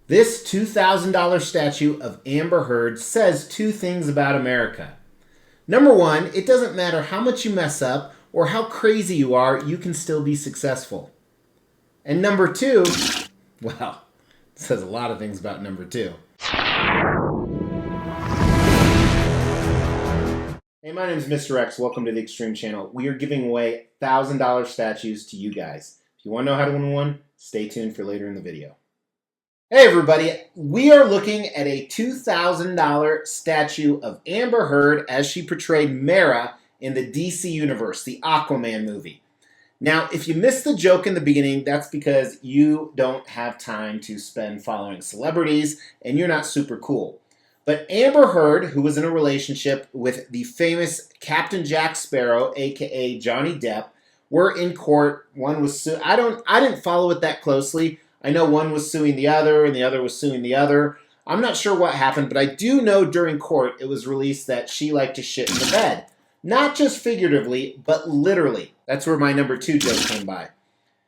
This $2,000 statue of Amber Heard says two things about America. Number one, it doesn't matter how much you mess up or how crazy you are, you can still be successful. And number two, well, it says a lot of things about number two. Hey, my name is Mr. X. Welcome to the Extreme Channel. We are giving away $1,000 statues to you guys. If you want to know how to win one, stay tuned for later in the video. Hey everybody, we are looking at a $2,000 statue of Amber Heard as she portrayed Mera in the DC Universe, the Aquaman movie. Now, if you missed the joke in the beginning, that's because you don't have time to spend following celebrities and you're not super cool. But Amber Heard, who was in a relationship with the famous Captain Jack Sparrow, aka Johnny Depp, were in court. One was I didn't follow it that closely. I know one was suing the other and the other was suing the other. I'm not sure what happened, but I do know during court it was released that she liked to shit in the bed. Not just figuratively, but literally. That's where my number two joke came by.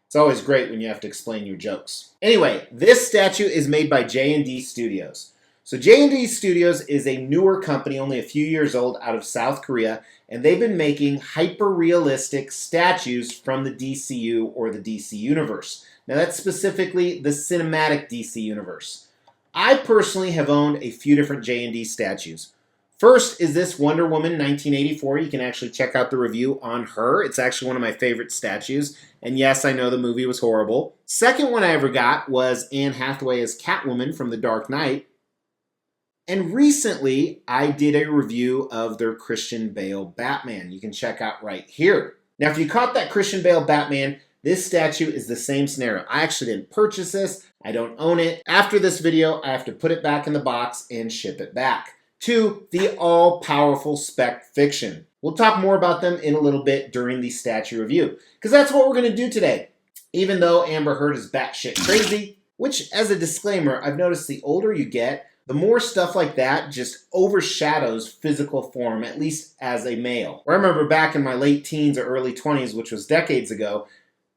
It's always great when you have to explain your jokes. Anyway, this statue is made by J&D Studios. So J&D Studios is a newer company, only a few years old, out of South Korea, and they've been making hyper-realistic statues from the DCU or the DC Universe. Now that's specifically the cinematic DC Universe. I personally have owned a few different J&D statues. First is this Wonder Woman 1984. You can actually check out the review on her. It's actually one of my favorite statues. And yes, I know the movie was horrible. Second one I ever got was Anne Hathaway as Catwoman from The Dark Knight. And recently, I did a review of their Christian Bale Batman. You can check out right here. Now, if you caught that Christian Bale Batman, this statue is the same scenario. I actually didn't purchase this. I don't own it. After this video, I have to put it back in the box and ship it back to the all-powerful Spec Fiction. We'll talk more about them in a little bit during the statue review, because that's what we're going to do today. Even though Amber Heard is batshit crazy, which, as a disclaimer, I've noticed the older you get, the more stuff like that just overshadows physical form, at least as a male. I remember back in my late teens or early 20s, which was decades ago,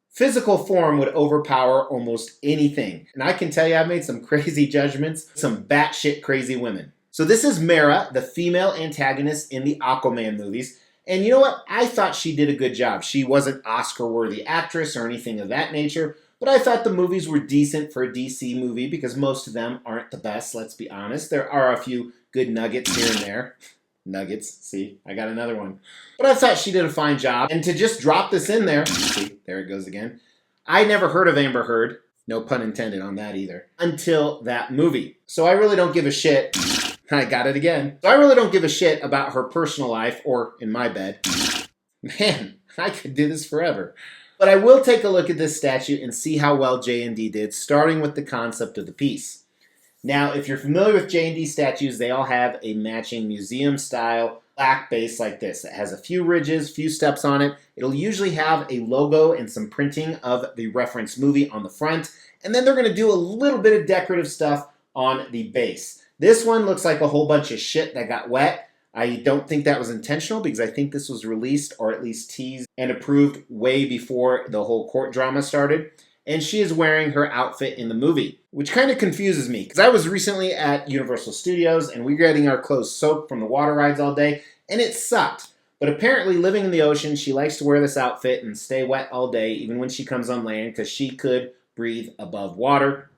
physical form would overpower almost anything. And I can tell you I've made some crazy judgments, some batshit crazy women. So this is Mera, the female antagonist in the Aquaman movies. And you know what? I thought she did a good job. She wasn't Oscar-worthy actress or anything of that nature, but I thought the movies were decent for a DC movie because most of them aren't the best, let's be honest. There are a few good nuggets here and there. Nuggets, see, I got another one. But I thought she did a fine job. And to just drop this in there, see, there it goes again. I never heard of Amber Heard, no pun intended on that either, until that movie. So I really don't give a shit. I got it again. So I really don't give a shit about her personal life or in my bed. Man, I could do this forever. But I will take a look at this statue and see how well J&D did, starting with the concept of the piece. Now, if you're familiar with J&D statues, they all have a matching museum-style black base like this. It has a few ridges, few steps on it. It'll usually have a logo and some printing of the reference movie on the front, and then they're going to do a little bit of decorative stuff on the base. This one looks like a whole bunch of shit that got wet. I don't think that was intentional because I think this was released or at least teased and approved way before the whole court drama started. And she is wearing her outfit in the movie, which kind of confuses me because I was recently at Universal Studios and we were getting our clothes soaked from the water rides all day and it sucked. But apparently living in the ocean, she likes to wear this outfit and stay wet all day even when she comes on land because she could breathe above water.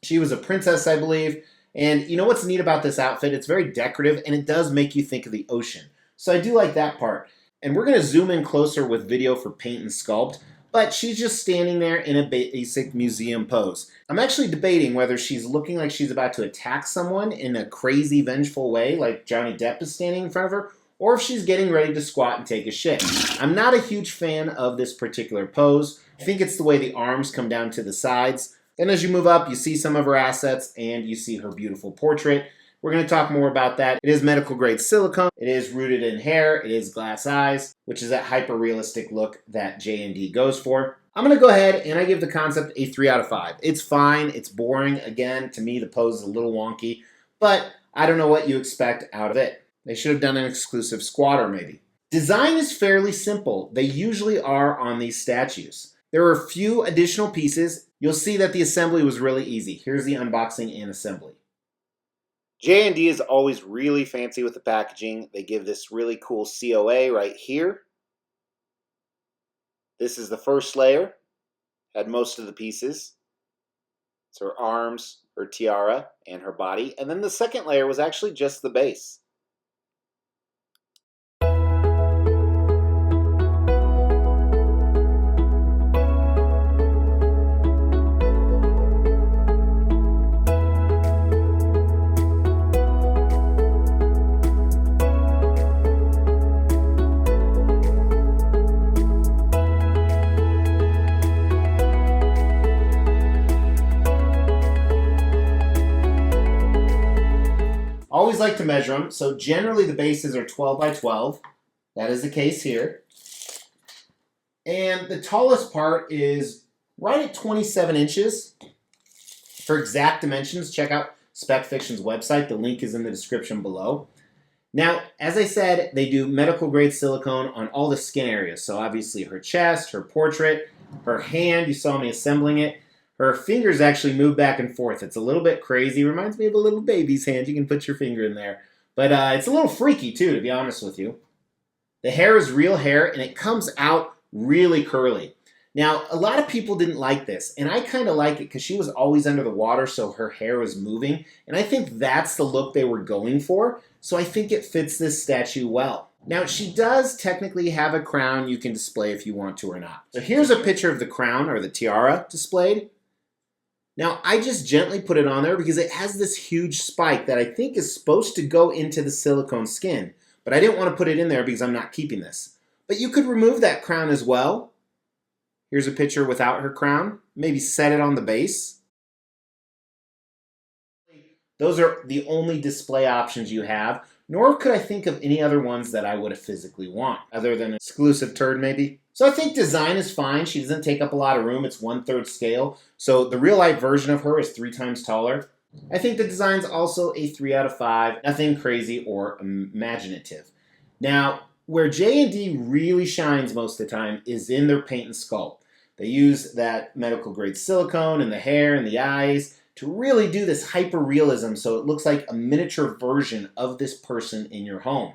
She was a princess, I believe. And you know what's neat about this outfit? It's very decorative and it does make you think of the ocean. So I do like that part. And we're going to zoom in closer with video for paint and sculpt. But she's just standing there in a basic museum pose. I'm actually debating whether she's looking like she's about to attack someone in a crazy, vengeful way, like Johnny Depp is standing in front of her, or if she's getting ready to squat and take a shit. I'm not a huge fan of this particular pose. I think it's the way the arms come down to the sides. Then as you move up, you see some of her assets and you see her beautiful portrait. We're going to talk more about that. It is medical grade silicone. It is rooted in hair. It is glass eyes, which is that hyper realistic look that J&D goes for. I'm going to go ahead and I give the concept a 3 out of 5. It's fine. It's boring. Again, to me, the pose is a little wonky, but I don't know what you expect out of it. They should have done an exclusive squatter maybe. Design is fairly simple. They usually are on these statues. There are a few additional pieces you'll see that the assembly was really easy. Here's the unboxing and assembly. J&D is always really fancy with the packaging. They give this really cool COA right here. This is the first layer. Had most of the pieces. It's her arms, her tiara, and her body. And then the second layer was actually just the base. Always like to measure them. So generally the bases are 12 by 12. That is the case here. And the tallest part is right at 27 inches. For exact dimensions, check out Spec Fiction's website. The link is in the description below. Now, as I said, they do medical grade silicone on all the skin areas. So obviously her chest, her portrait, her hand, you saw me assembling it. Her fingers actually move back and forth. It's a little bit crazy. Reminds me of a little baby's hand. You can put your finger in there. But it's a little freaky too, to be honest with you. The hair is real hair, and it comes out really curly. Now, a lot of people didn't like this, and I kind of like it because she was always under the water, so her hair was moving. And I think that's the look they were going for. So I think it fits this statue well. Now, she does technically have a crown you can display if you want to or not. So here's a picture of the crown or the tiara displayed. Now, I just gently put it on there because it has this huge spike that I think is supposed to go into the silicone skin. But I didn't want to put it in there because I'm not keeping this. But you could remove that crown as well. Here's a picture without her crown. Maybe set it on the base. Those are the only display options you have. Nor could I think of any other ones that I would have physically want. Other than an exclusive turd, maybe. So I think design is fine. She doesn't take up a lot of room. It's 1/3 scale. So the real life version of her is 3 times taller. I think the design's also a 3 out of 5. Nothing crazy or imaginative. Now, where J&D really shines most of the time is in their paint and sculpt. They use that medical grade silicone in the hair and the eyes to really do this hyper realism so it looks like a miniature version of this person in your home.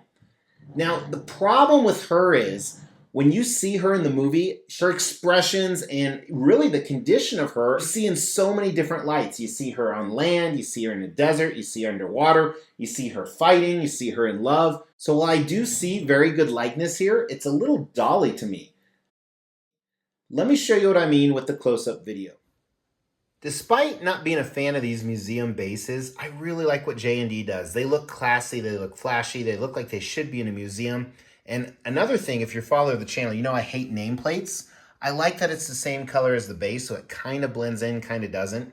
Now, the problem with her is when you see her in the movie, her expressions and really the condition of her, you see in so many different lights. You see her on land, you see her in the desert, you see her underwater, you see her fighting, you see her in love. So while I do see very good likeness here, it's a little dolly to me. Let me show you what I mean with the close-up video. Despite not being a fan of these museum bases, I really like what J&D does. They look classy, they look flashy, they look like they should be in a museum. And another thing, if you're a follower of the channel, you know I hate nameplates. I like that it's the same color as the base, so it kind of blends in, kind of doesn't.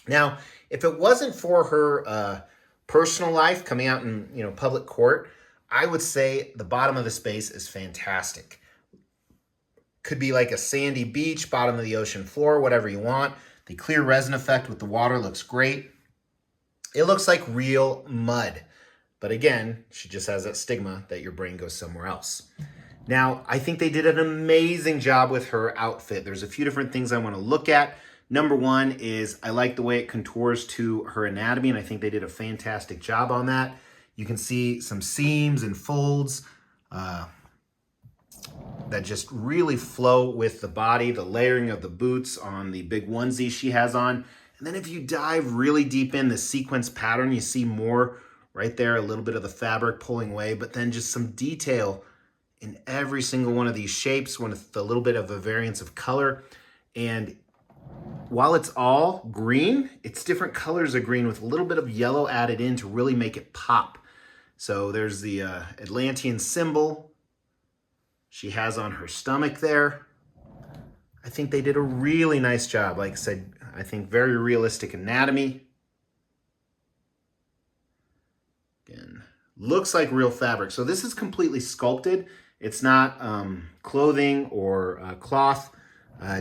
Now, if it wasn't for her personal life coming out in public court, I would say the bottom of the space is fantastic. Could be like a sandy beach, bottom of the ocean floor, whatever you want. The clear resin effect with the water looks great. It looks like real mud. But again, she just has that stigma that your brain goes somewhere else. Now, I think they did an amazing job with her outfit. There's a few different things I want to look at. Number one is I like the way it contours to her anatomy, and I think they did a fantastic job on that. You can see some seams and folds that just really flow with the body, the layering of the boots on the big onesie she has on. And then if you dive really deep in the sequence pattern, you see more right there, a little bit of the fabric pulling away, but then just some detail in every single one of these shapes with a little bit of a variance of color. And while it's all green, it's different colors of green with a little bit of yellow added in to really make it pop. So there's the Atlantean symbol she has on her stomach there. I think they did a really nice job. Like I said, I think very realistic anatomy. Again, looks like real fabric. So this is completely sculpted. It's not clothing or cloth,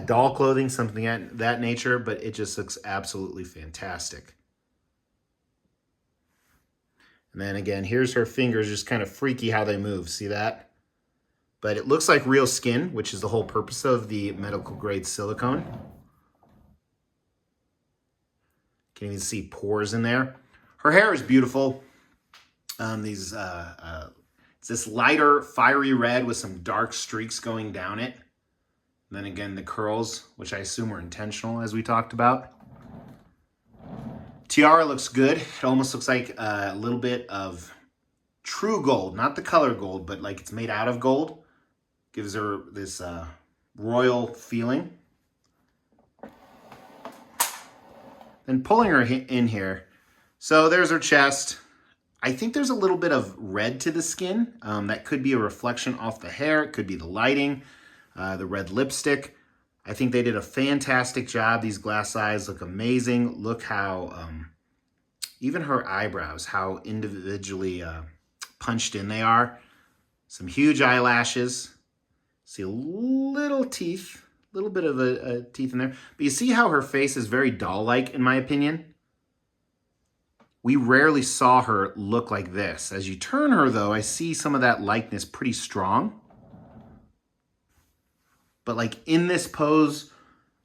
doll clothing, something of that nature, but it just looks absolutely fantastic. And then again, here's her fingers, just kind of freaky how they move. See that? But it looks like real skin, which is the whole purpose of the medical grade silicone. Can even see pores in there. Her hair is beautiful. It's this lighter, fiery red with some dark streaks going down it. And then again, the curls, which I assume were intentional, as we talked about. Tiara looks good. It almost looks like a little bit of true gold, not the color gold, but like it's made out of gold. Gives her this royal feeling. Then pulling her in here. So there's her chest. I think there's a little bit of red to the skin. That could be a reflection off the hair. It could be the lighting, the red lipstick. I think they did a fantastic job. These glass eyes look amazing. Look how, even her eyebrows, how individually punched in they are. Some huge eyelashes. See a little teeth, a little bit of a teeth in there. But you see how her face is very doll-like, in my opinion? We rarely saw her look like this. As you turn her, though, I see some of that likeness pretty strong. But like in this pose,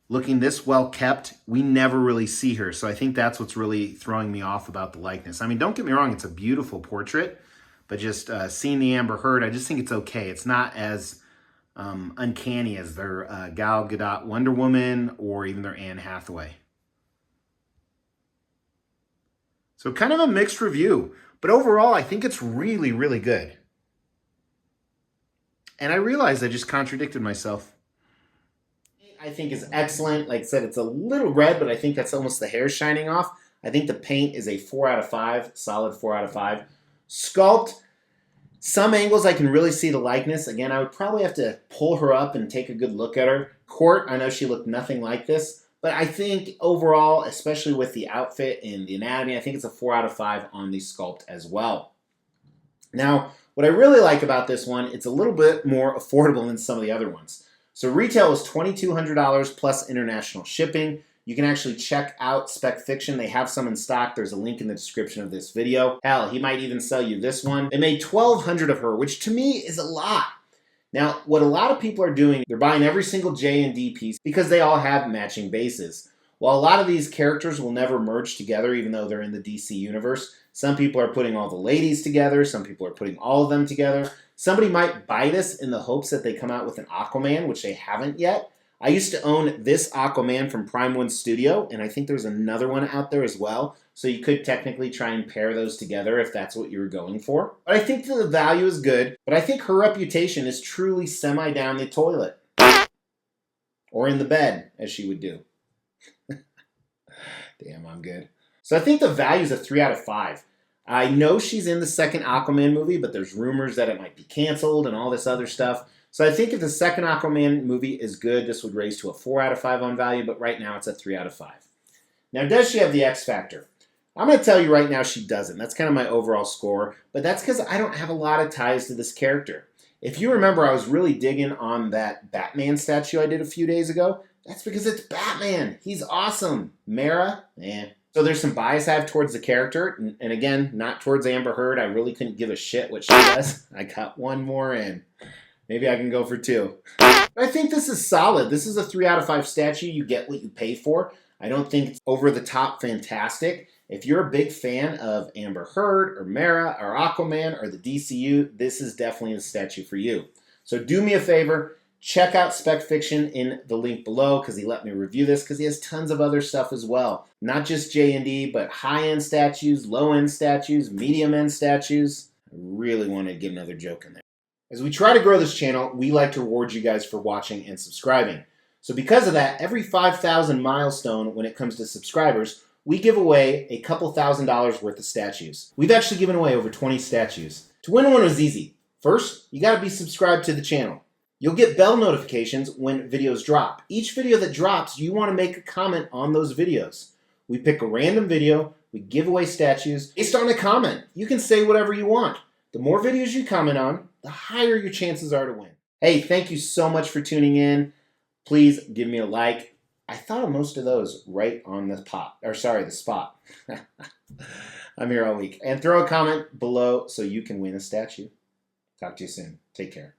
looking this well kept, we never really see her. So I think that's what's really throwing me off about the likeness. I mean, don't get me wrong, it's a beautiful portrait, but just seeing the Amber Heard, I just think it's okay. It's not as uncanny as their Gal Gadot Wonder Woman or even their Anne Hathaway. So kind of a mixed review, but overall, I think it's really, really good. And I realized I just contradicted myself. I think is excellent. Like I said, it's a little red, but I think that's almost the hair shining off. I think the paint is a 4 out of 5, solid 4 out of 5. Sculpt, some angles I can really see the likeness. Again, I would probably have to pull her up and take a good look at her. Court, I know she looked nothing like this, but I think overall, especially with the outfit and the anatomy, I think it's a 4 out of 5 on the sculpt as well. Now, what I really like about this one, it's a little bit more affordable than some of the other ones. So retail is $2,200 plus international shipping. You can actually check out Spec Fiction. They have some in stock. There's a link in the description of this video. Hell, he might even sell you this one. They made 1,200 of her, which to me is a lot. Now, what a lot of people are doing, they're buying every single J&D piece because they all have matching bases. While a lot of these characters will never merge together, even though they're in the DC universe, some people are putting all the ladies together. Some people are putting all of them together. Somebody might buy this in the hopes that they come out with an Aquaman, which they haven't yet. I used to own this Aquaman from Prime One Studio, and I think there's another one out there as well. So you could technically try and pair those together if that's what you were going for. But I think that the value is good, but I think her reputation is truly semi down the toilet. Or in the bed, as she would do. Damn, I'm good. So I think the value is a 3 out of 5. I know she's in the second Aquaman movie, but there's rumors that it might be canceled and all this other stuff. So I think if the second Aquaman movie is good, this would raise to a 4 out of 5 on value, but right now it's a 3 out of 5. Now, does she have the X factor? I'm going to tell you right now she doesn't. That's kind of my overall score, but that's because I don't have a lot of ties to this character. If you remember, I was really digging on that Batman statue I did a few days ago. That's because it's Batman. He's awesome. Mara, eh. So there's some bias I have towards the character, and again, not towards Amber Heard. I really couldn't give a shit what she does. I got one more in. Maybe I can go for 2. But I think this is solid. This is a 3 out of 5 statue. You get what you pay for. I don't think it's over the top fantastic. If you're a big fan of Amber Heard or Mara or Aquaman or the DCU, this is definitely the statue for you. So do me a favor. Check out Spec Fiction in the link below because he let me review this because he has tons of other stuff as well. Not just J&D, but high-end statues, low-end statues, medium-end statues. I really want to get another joke in there. As we try to grow this channel, we like to reward you guys for watching and subscribing. So because of that, every 5,000 milestone when it comes to subscribers, we give away a couple $1,000s worth of statues. We've actually given away over 20 statues. To win one was easy. First, you got to be subscribed to the channel. You'll get bell notifications when videos drop. Each video that drops, you want to make a comment on those videos. We pick a random video, we give away statues based on a comment. You can say whatever you want. The more videos you comment on, the higher your chances are to win. Hey, thank you so much for tuning in. Please give me a like. I thought of most of those right on the spot. I'm here all week. And throw a comment below so you can win a statue. Talk to you soon. Take care.